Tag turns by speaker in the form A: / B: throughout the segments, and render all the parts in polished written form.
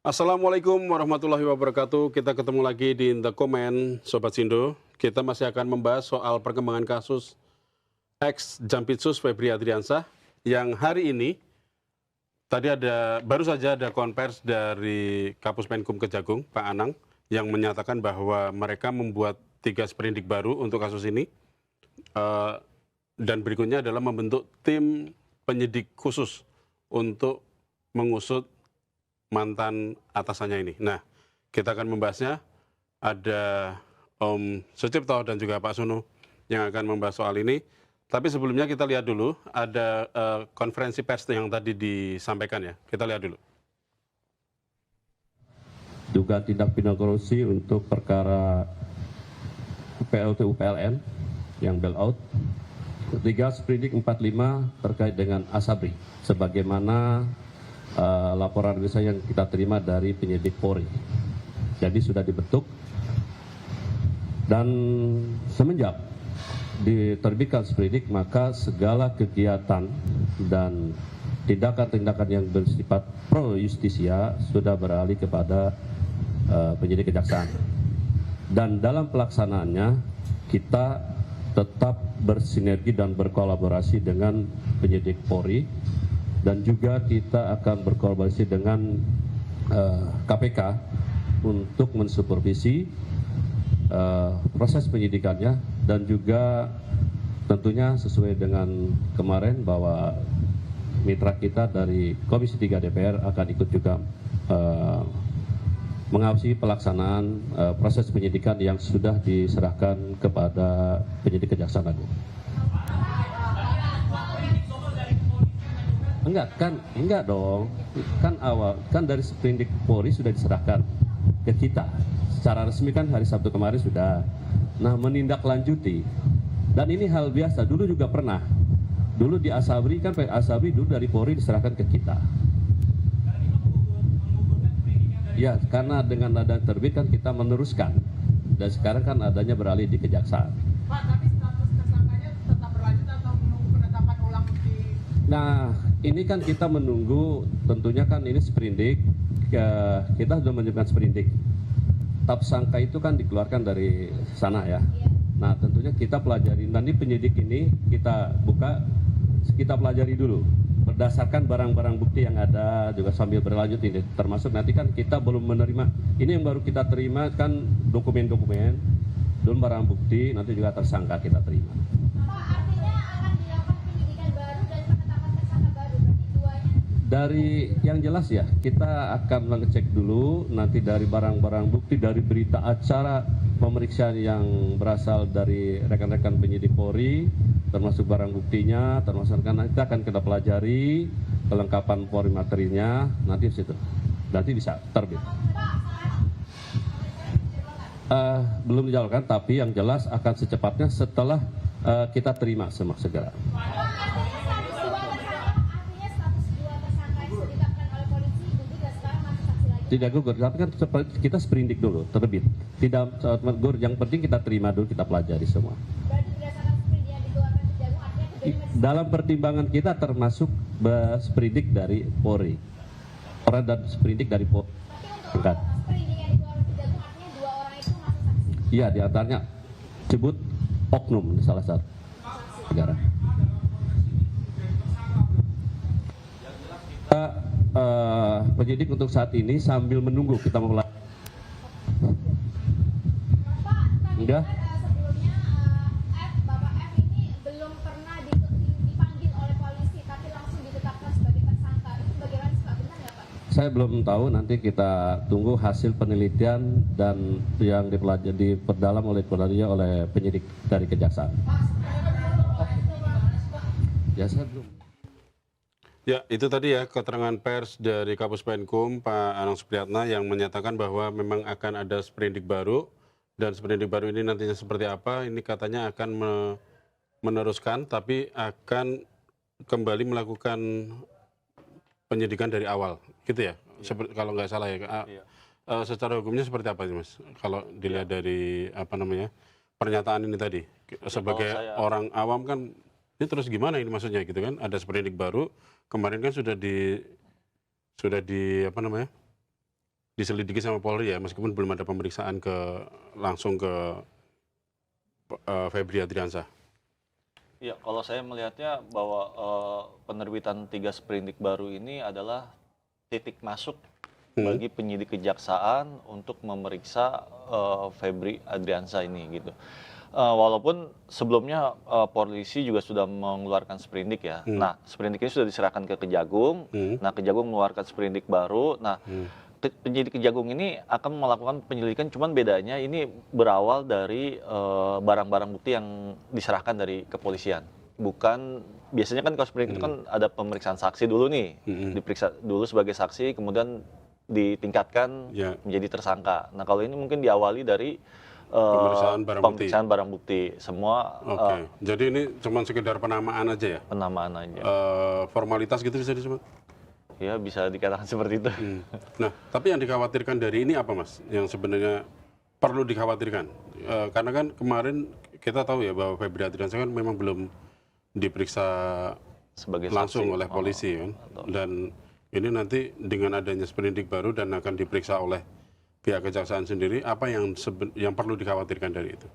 A: Assalamualaikum warahmatullahi wabarakatuh. Kita ketemu lagi di The Comment, Sobat Sindo. Kita masih akan membahas soal perkembangan kasus ex Jampitsus Febri Adriansah yang hari ini baru saja ada konvers dari Kapus Penkum Kejagung, Pak Anang, yang menyatakan bahwa mereka membuat 3 sprindik baru untuk kasus ini. Dan berikutnya adalah membentuk tim penyidik khusus untuk mengusut mantan atasannya ini. Nah, kita akan membahasnya. Ada Om Sucipto dan juga Pak Sunu yang akan membahas soal ini. Tapi sebelumnya kita lihat dulu, ada konferensi pers yang tadi disampaikan ya. Kita lihat dulu.
B: Dugaan tindak pidana korupsi untuk perkara PLTU PLN yang bailout. Ketiga, sprindik 45 terkait dengan Asabri, sebagaimana laporan yang kita terima dari penyidik Polri. Jadi sudah dibentuk dan semenjak diterbitkan sprindik, maka segala kegiatan dan tindakan-tindakan yang bersifat pro justisia sudah beralih kepada penyidik kejaksaan. Dan dalam pelaksanaannya kita tetap bersinergi dan berkolaborasi dengan penyidik Polri, dan juga kita akan berkolaborasi dengan KPK untuk mensupervisi proses penyidikannya, dan juga tentunya sesuai dengan kemarin bahwa mitra kita dari Komisi 3 DPR akan ikut juga mengawasi pelaksanaan proses penyidikan yang sudah diserahkan kepada penyidik Kejaksaan Agung. Enggak dong. Kan dari sprindik Polri sudah diserahkan ke kita. Secara resmi kan hari Sabtu kemarin sudah. Nah, menindaklanjuti. Dan ini hal biasa, dulu juga pernah. Dulu di Asabri kan Asabri dulu dari Polri diserahkan ke kita. Ya, karena dengan ada terbit kan kita meneruskan. Dan sekarang kan adanya beralih di Kejaksaan.
C: Pak, tapi status tersangkanya tetap berlanjut atau menunggu penetapan ulang di...
B: Nah, ini kan kita menunggu, tentunya kan ini sprindik, kita sudah menyiapkan sprindik. Tersangka itu kan dikeluarkan dari sana ya. Nah, tentunya kita pelajari, nanti penyidik ini kita buka, kita pelajari dulu. Berdasarkan barang-barang bukti yang ada, juga sambil berlanjut ini. Termasuk nanti kan kita belum menerima, ini yang baru kita terima kan dokumen-dokumen, belum barang bukti, nanti juga tersangka kita terima. Dari yang jelas ya, kita akan mengecek dulu nanti dari barang-barang bukti, dari berita acara pemeriksaan yang berasal dari rekan-rekan penyidik Polri, termasuk barang buktinya, termasuk kan nanti akan kita pelajari kelengkapan Polri materinya, nanti di situ, nanti bisa terbit. Belum dijawabkan, tapi yang jelas akan secepatnya setelah kita terima segera. Tidak gugur, tapi kan kita sprindik dulu, terbit. Tidak gugur, yang penting kita terima dulu, kita pelajari semua. Dalam pertimbangan kita termasuk sprindik dari Polri. Orang dan sprindik dari Polri. Iya, diantaranya sebut oknum salah satu negara. Penyidik untuk saat ini sambil menunggu kita mulai. Enggak?
D: Sebelumnya Bapak F ini belum pernah dipanggil oleh polisi, tapi langsung ditetapkan sebagai tersangka. Itu bagaimana Pak? Benar nggak Pak?
B: Saya belum tahu, nanti kita tunggu hasil penelitian dan yang diperdalam oleh penyidik dari Kejaksaan. Ya, saya belum.
A: Ya, itu tadi ya keterangan pers dari Kapus Penkum, Pak Anang Supriyatna, yang menyatakan bahwa memang akan ada sprindik baru, dan sprindik baru ini nantinya seperti apa, ini katanya akan meneruskan, tapi akan kembali melakukan penyidikan dari awal, gitu ya? Kalau nggak salah ya. Secara hukumnya seperti apa sih, Mas? Kalau dilihat dari pernyataan ini tadi, sebagai orang awam kan, ini terus gimana ini maksudnya gitu kan? Ada sprindik baru, kemarin kan sudah di diselidiki sama Polri ya, meskipun belum ada pemeriksaan langsung ke Febri Adriansyah.
E: Ya, kalau saya melihatnya bahwa penerbitan 3 sprindik baru ini adalah titik masuk bagi penyidik kejaksaan untuk memeriksa Febri Adriansyah ini gitu. Walaupun sebelumnya polisi juga sudah mengeluarkan sprindik ya. Nah, sprindik ini sudah diserahkan ke Kejagung. Nah, Kejagung mengeluarkan sprindik baru. Nah, penyidik Kejagung ini akan melakukan penyelidikan, cuman bedanya ini berawal dari barang-barang bukti yang diserahkan dari kepolisian. Bukan, biasanya kan kalau sprindik itu kan ada pemeriksaan saksi dulu nih, diperiksa dulu sebagai saksi, kemudian ditingkatkan menjadi tersangka. Nah, kalau ini mungkin diawali dari pemeriksaan barang bukti. Semua.
A: Oke. Jadi ini cuma sekedar penamaan aja ya?
E: Penamaan aja.
A: Formalitas gitu bisa disebut?
E: Ya, bisa dikatakan seperti itu.
A: Nah, tapi yang dikhawatirkan dari ini apa, Mas? Yang sebenarnya perlu dikhawatirkan? Karena kan kemarin kita tahu ya bahwa Febri Adriansyah kan memang belum diperiksa
E: Sebagai
A: langsung
E: saksi.
A: oleh polisi kan. Dan ini nanti dengan adanya sprindik baru dan akan diperiksa oleh pihak kejaksaan sendiri, apa yang perlu dikhawatirkan dari itu?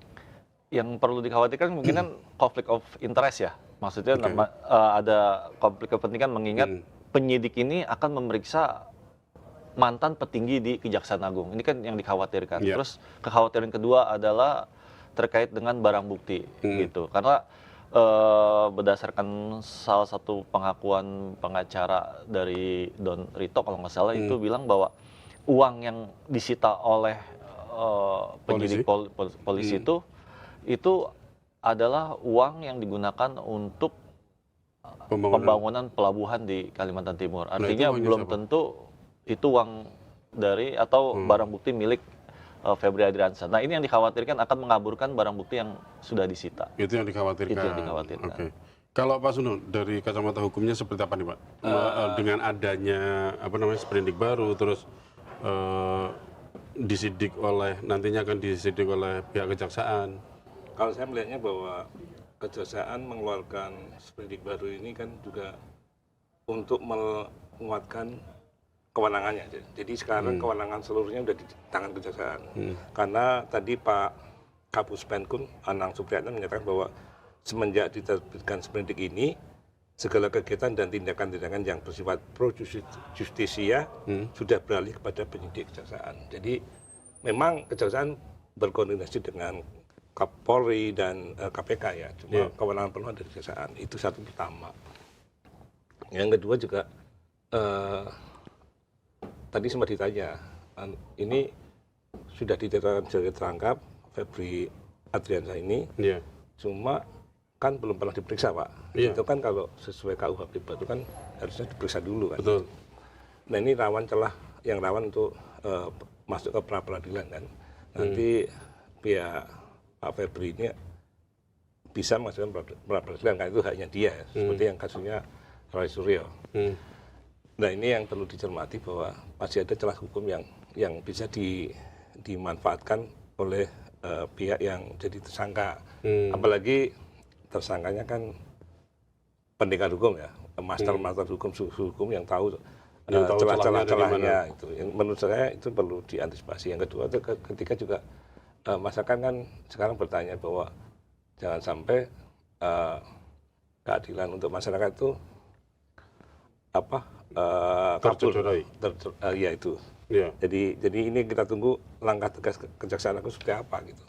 E: Yang perlu dikhawatirkan mungkin kan konflik of interest ya. Maksudnya ada konflik kepentingan mengingat penyidik ini akan memeriksa mantan petinggi di Kejaksaan Agung. Ini kan yang dikhawatirkan. Terus kekhawatiran kedua adalah terkait dengan barang bukti gitu. Karena berdasarkan salah satu pengakuan pengacara dari Don Rito kalau nggak salah itu bilang bahwa uang yang disita oleh penyidik polisi itu adalah uang yang digunakan untuk pembangunan pelabuhan di Kalimantan Timur. Artinya belum tentu itu uang dari atau barang bukti milik Febri Adriansyah. Nah, ini yang dikhawatirkan akan mengaburkan barang bukti yang sudah disita.
A: Itu yang dikhawatirkan.
E: Itu yang dikhawatirkan.
A: Oke. Kalau Pak Sunu, dari kacamata hukumnya seperti apa nih Pak? Dengan adanya sprindik baru, terus nantinya akan disidik oleh pihak kejaksaan.
F: Kalau saya melihatnya bahwa kejaksaan mengeluarkan sprindik baru ini kan juga untuk menguatkan kewenangannya. Jadi sekarang kewenangan seluruhnya sudah di tangan kejaksaan. Karena tadi Pak Kapus Penkum Anang Supriyatna menyatakan bahwa semenjak diterbitkan sprindik ini, segala kegiatan dan tindakan-tindakan yang bersifat pro justisia sudah beralih kepada penyidik kejaksaan. Jadi memang kejaksaan berkoordinasi dengan Kapolri dan KPK ya, cuma kewenangan penuh dari kejaksaan. Itu satu pertama. Yang kedua juga tadi sempat ditanya, ini sudah ditetapkan sebagai terangkap Febri Adriansyah ini, cuma kan belum pernah diperiksa Pak. Itu kan kalau sesuai KUHP itu kan harusnya diperiksa dulu kan.
A: Betul.
F: Nah ini rawan untuk masuk ke pra-peradilan kan. Nanti pihak Pak Febri ini bisa masukkan pra-peradilan kan, itu haknya dia, seperti yang kasusnya Roy Suryo. Nah ini yang perlu dicermati bahwa masih ada celah hukum yang bisa dimanfaatkan oleh pihak yang jadi tersangka. Apalagi tersangkanya kan pendekar hukum ya, master hukum yang tahu celah-celahnya itu. Menurut saya itu perlu diantisipasi. Yang kedua, ketika juga masyarakat kan sekarang bertanya bahwa jangan sampai keadilan untuk masyarakat itu
A: tercederai.
F: Ya itu. Jadi ini kita tunggu langkah tegas Kejaksaan Agung seperti apa gitu.